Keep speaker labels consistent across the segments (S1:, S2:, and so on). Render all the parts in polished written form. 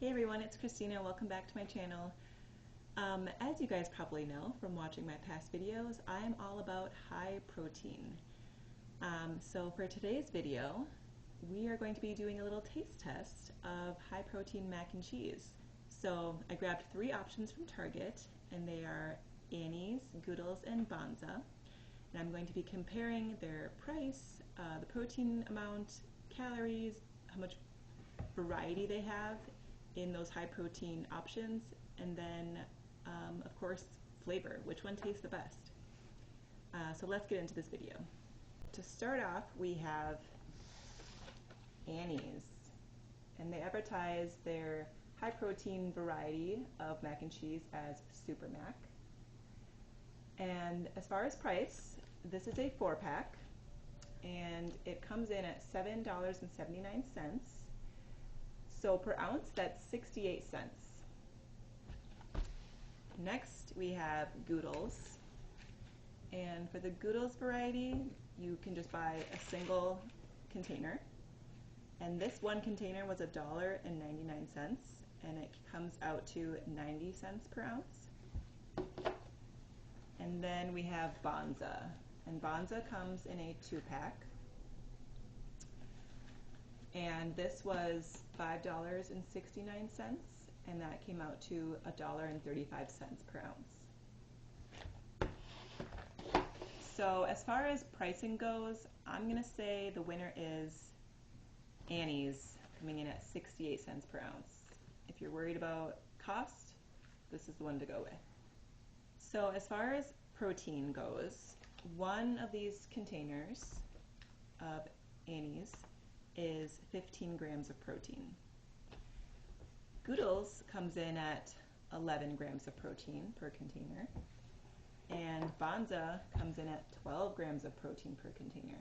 S1: Hey everyone, it's Christina. Welcome back to my channel. As you guys probably know from watching my past videos, I'm all about high protein. So for today's video, we are going to be doing a little taste test of high protein mac and cheese. So I grabbed 3 options from Target, and they are Annie's, Goodles, and Banza. And I'm going to be comparing their price, the protein amount, calories, how much variety they have in those high protein options, and then of course flavor, which one tastes the best. So let's get into this video. To start off, we have Annie's, and they advertise their high protein variety of mac and cheese as Super Mac. And as far as price, this is a 4-pack, and it comes in at $7.79. So per ounce, that's 68 cents. Next, we have Goodles. And for the Goodles variety, you can just buy a single container. And this one container was $1.99, and it comes out to 90 cents per ounce. And then we have Banza. And Banza comes in a 2-pack. And this was $5.69, and that came out to $1.35 per ounce. So as far as pricing goes, I'm going to say the winner is Annie's, coming in at 68 cents per ounce. If you're worried about cost, this is the one to go with. So as far as protein goes, one of these containers of Annie's is 15 grams of protein. Goodles comes in at 11 grams of protein per container, and Banza comes in at 12 grams of protein per container.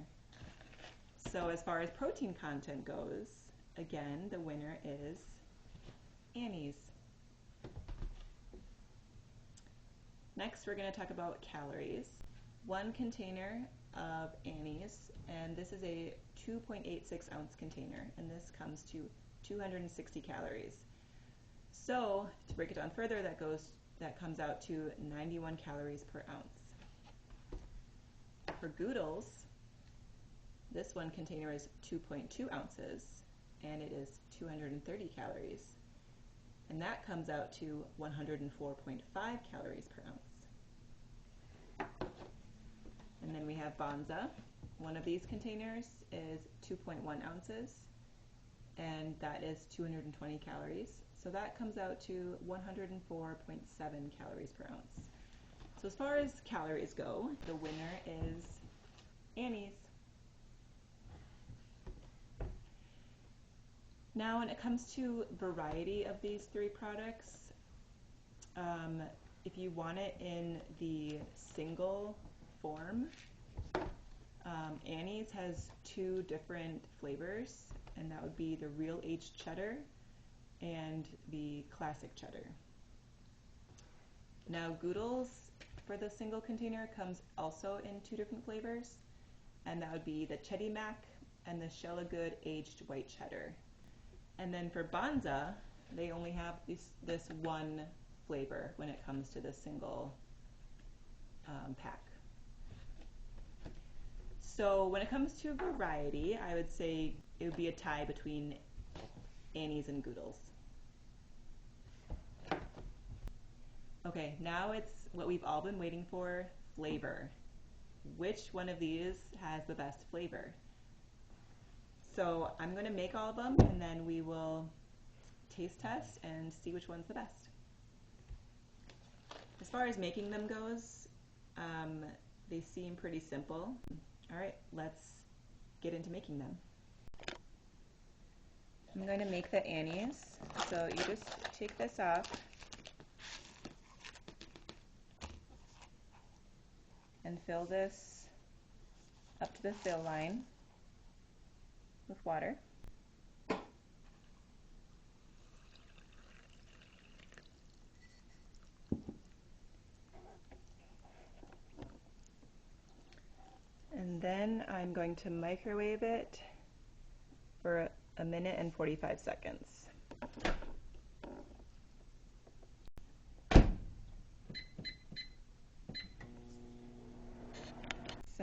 S1: So as far as protein content goes, again, the winner is Annie's. Next, we're going to talk about calories. One container of Annie's, and this is a 2.86 ounce container, and this comes to 260 calories. So to break it down further, that comes out to 91 calories per ounce. For Goodles, this one container is 2.2 ounces, and it is 230 calories, and that comes out to 104.5 calories per ounce. And then we have Banza. One of these containers is 2.1 ounces, and that is 220 calories. So that comes out to 104.7 calories per ounce. So as far as calories go, the winner is Annie's. Now when it comes to variety of these 3 products, if you want it in the single form, Annie's has 2 different flavors, and that would be the real aged cheddar and the classic cheddar. Now Goodles, for the single container, comes also in 2 different flavors, and that would be the Chetty Mac and the Shellagood aged white cheddar. And then for Banza, they only have this one flavor when it comes to the single pack. So when it comes to variety, I would say it would be a tie between Annie's and Goodles. Okay, now it's what we've all been waiting for, flavor. Which one of these has the best flavor? So I'm going to make all of them, and then we will taste test and see which one's the best. As far as making them goes, they seem pretty simple. All right, let's get into making them. I'm going to make the Annie's. So you just take this off and fill this up to the fill line with water. And then I'm going to microwave it for a minute and 45 seconds.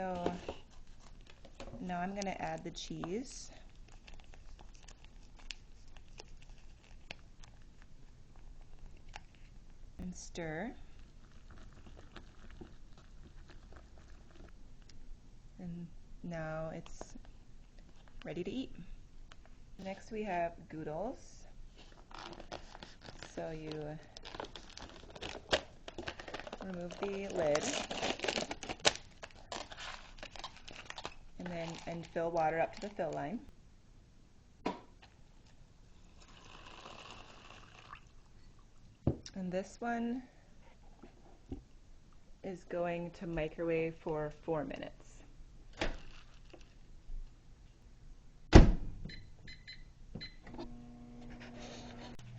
S1: So now I'm going to add the cheese. And stir. And now it's ready to eat. Next we have Goodles. So you remove the lid and fill water up to the fill line. And this one is going to microwave for 4 minutes.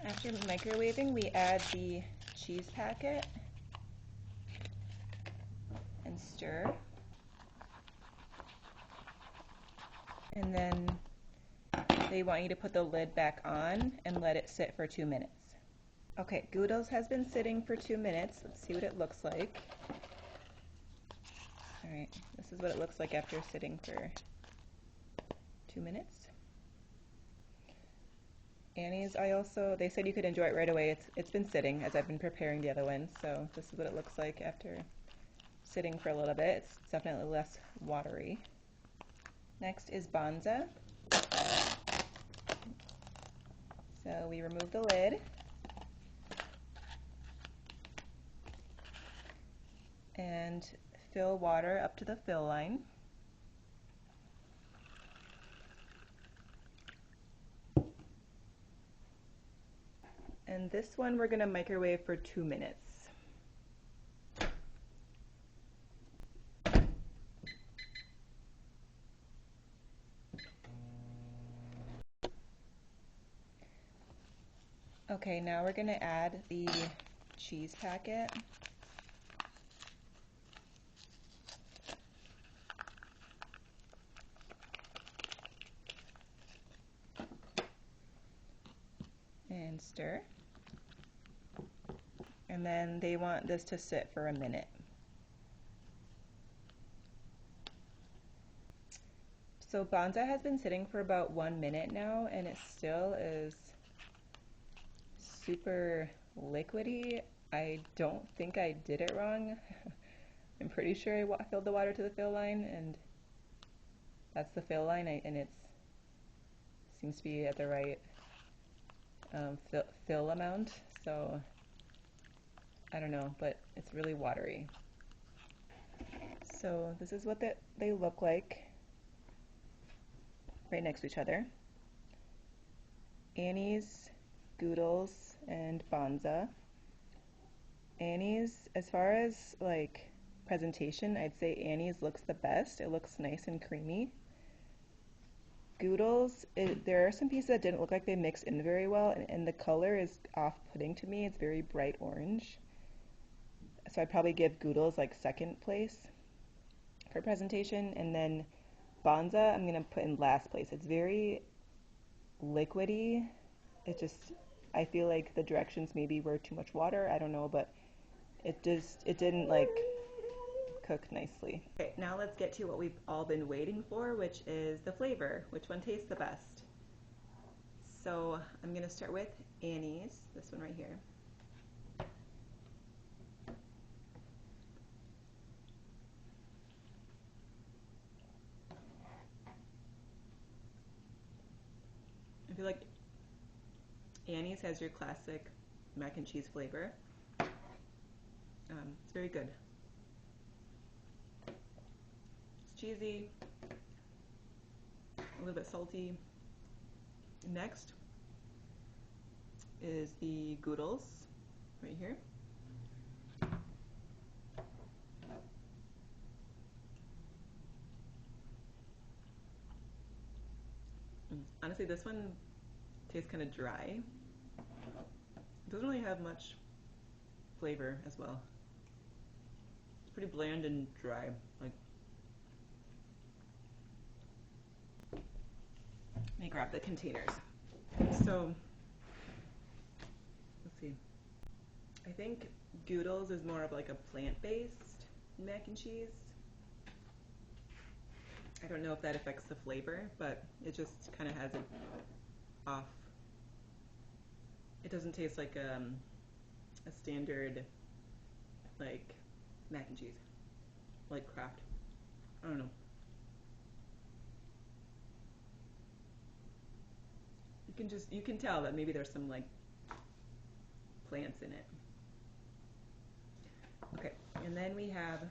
S1: After microwaving, we add the cheese packet and stir. And then they want you to put the lid back on and let it sit for 2 minutes. Okay, Goodles has been sitting for 2 minutes. Let's see what it looks like. Alright, this is what it looks like after sitting for 2 minutes. Annie's, they said you could enjoy it right away. It's been sitting as I've been preparing the other one, so this is what it looks like after sitting for a little bit. It's definitely less watery. Next is Banza. So we remove the lid. And fill water up to the fill line. And this one we're going to microwave for 2 minutes. Okay, now we're going to add the cheese packet. And stir. And then they want this to sit for a minute. So Banza has been sitting for about 1 minute now, and it still is super liquidy. I don't think I did it wrong. I'm pretty sure I filled the water to the fill line, and that's the fill line, and it seems to be at the right fill amount, so I don't know, but it's really watery. So this is what they look like right next to each other. Annie's, Goodles, and Banza. Annie's, as far as like presentation, I'd say Annie's looks the best. It looks nice and creamy. Goodles, there are some pieces that didn't look like they mixed in very well, and the color is off-putting to me. It's very bright orange. So I'd probably give Goodles like second place for presentation, and then Banza I'm gonna put in last place. It's very liquidy. I feel like the directions maybe were too much water. I don't know, but it didn't like cook nicely. Okay, now let's get to what we've all been waiting for, which is the flavor. Which one tastes the best? So I'm gonna start with Annie's, this one right here. I feel like Annie's has your classic mac and cheese flavor. It's very good. It's cheesy, a little bit salty. Next is the Goodles, right here. Honestly, this one tastes kind of dry. It doesn't really have much flavor as well. It's pretty bland and dry. Like, let me grab the containers. So, let's see. I think Goodles is more of like a plant-based mac and cheese. I don't know if that affects the flavor, but it just kind of has an off. It doesn't taste like a standard like mac and cheese, like Kraft. I don't know. You can tell that maybe there's some like plants in it. Okay, and then we have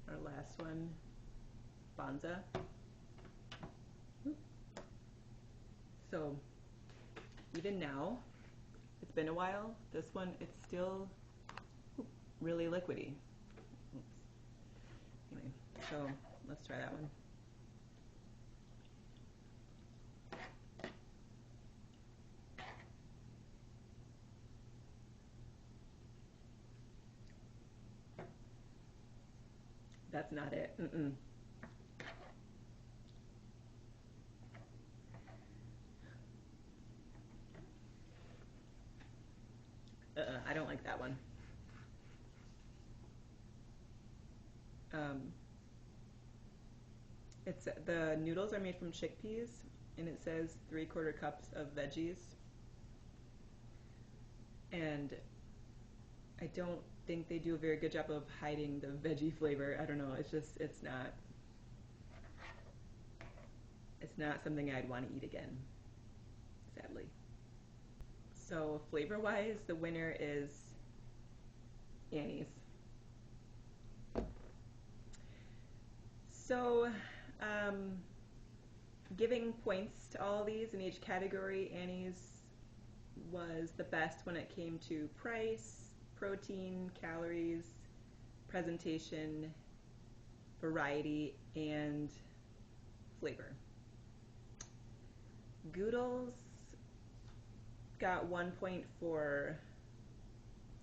S1: our last one, Banza. So even now, it's been a while, this one, it's still really liquidy. Oops. Anyway, so let's try that one. That's not it. Mm-mm. I don't like that one. It's the noodles are made from chickpeas, and it says 3/4 cups of veggies. And I don't think they do a very good job of hiding the veggie flavor. I don't know. It's not something I'd want to eat again, sadly. So flavor-wise, the winner is Annie's. So, giving points to all these in each category, Annie's was the best when it came to price, protein, calories, presentation, variety, and flavor. Goodles got 1 point for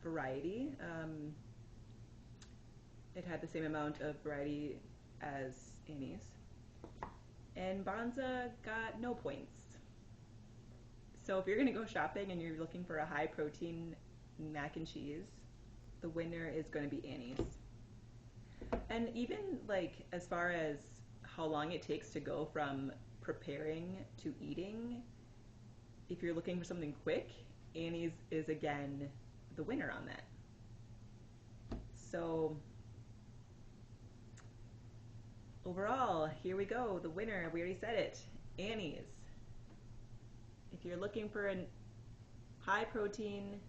S1: variety. It had the same amount of variety as Annie's. And Banza got no points. So if you're going to go shopping and you're looking for a high protein mac and cheese, the winner is going to be Annie's. And even like as far as how long it takes to go from preparing to eating, if you're looking for something quick, Annie's is again the winner on that. So overall, here we go. The winner, we already said it, Annie's. If you're looking for a high protein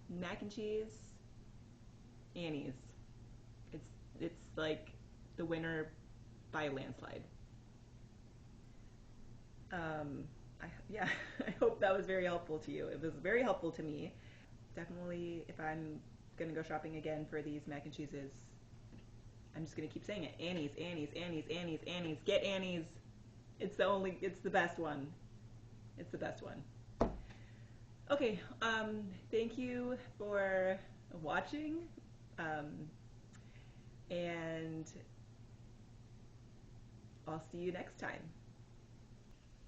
S1: mac and cheese, Annie's. It's like the winner by a landslide. Yeah, I hope that was very helpful to you. It was very helpful to me. Definitely, if I'm gonna go shopping again for these mac and cheeses, I'm just gonna keep saying it. Annie's, Annie's, Annie's, Annie's, Annie's. Get Annie's. It's the best one. It's the best one. Okay, thank you for watching, and I'll see you next time.